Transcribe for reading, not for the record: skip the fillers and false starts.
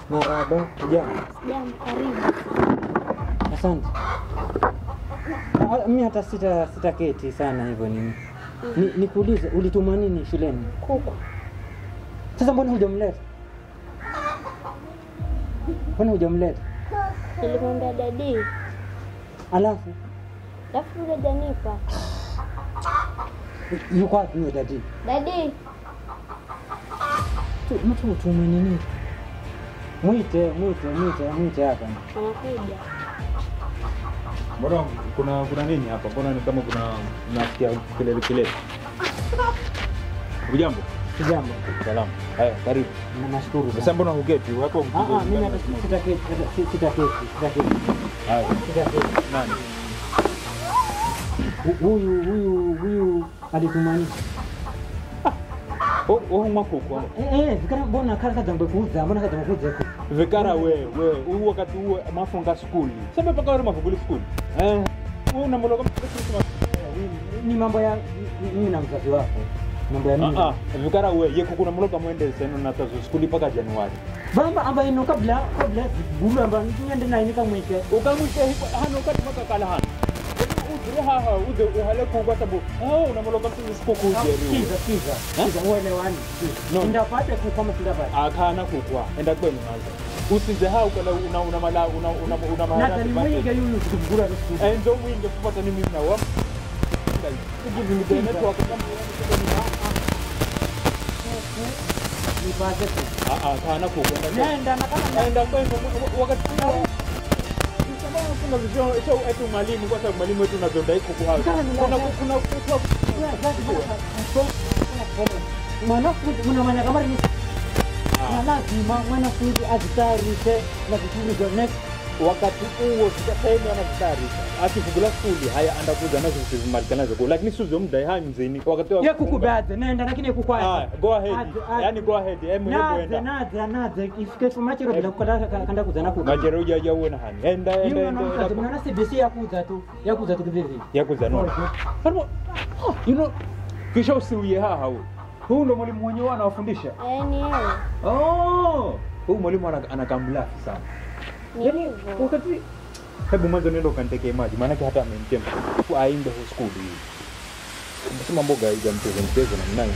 Marahaba, jambo. Jambo, karibu. Asante. Mimi hata sitaketi sana hivyo nini. Nikuulize, ulituma nini shuleni? Kuku. Sasa mbona hujamleta? Mbona hujamleta? Nilimwambia dadi. Alafu Yule janipa. yuko wapi huyo dadi? Dadi. Mtu utume nini? Mwite hapa. Anakuja. Mbona kuna nini hapa? Mbona ni kama nasikia kelele. Hujambo? Jambo. Salamu. Haya, karibu. Nashukuru. Sasa mbona huketi? Wako mimi hata sitaketi. Haya. Nani? Huyu alitumani. Mwako. Vikara mbona kaza jambo kuuza, mbona kaza kuuza? Vikara wewe, huyu wakati huo mafunga skuli. Sema paka wewe mafunguli skuli. Wewe unamloga ni mambo ya mimi na mzazi wako. Mambo ya mimi. Vikara wewe, yeko kuna mloga mwende seno na tazo skuli paka Januari. Bamba ambaye ino kabla bulu ambaye niende na inika mwike. Ukamwisha hano kati paka kala hano. Uha ude uhaleko kwa sababu unamloga mtu usipoku uje. Kiza uelewani. Ndio pate kama sindapata. Akana kukwa. Enda kwenu nazo. Usijahau kala una maana. Na mwingi yule kugura rusu. Ndio mwingi kupata nini na wao. Kujibu ni bene tu akama ni pate tu. Kana kukwa. Nenda na kama Enda kwenu wakati kuna vizio etu mwalimu kwa sababu mwalimu wetu anazodai kuku hao. Kuna mwanafunzi mwana kama ni lazima mwanafunzi ajitayarishe na vitu next wakati huo sasa anajitayarisha akifungula skuli haya andakuja nazo zimalizana nazo lakini sio mdai hai mzini wakati ya kukubaza nenda lakini kukwaya go ahead yani go ahead enda nada ifike tumachero bila kanda kuzana kuka majero ya uwe na hani enda unaona CBC ya kuza tu vivi ya kuza no kisha usiuye hao huyu ndo mwalimu mwenyewe anawafundisha Ni yeye. Huyu mwalimu anakamlafi sana. Yaani wakati hebu mwanzo nenda ukanitekee maji maana hata amemchemka. Ainde ho school hii. Unasema mboga haija mchezo na nani?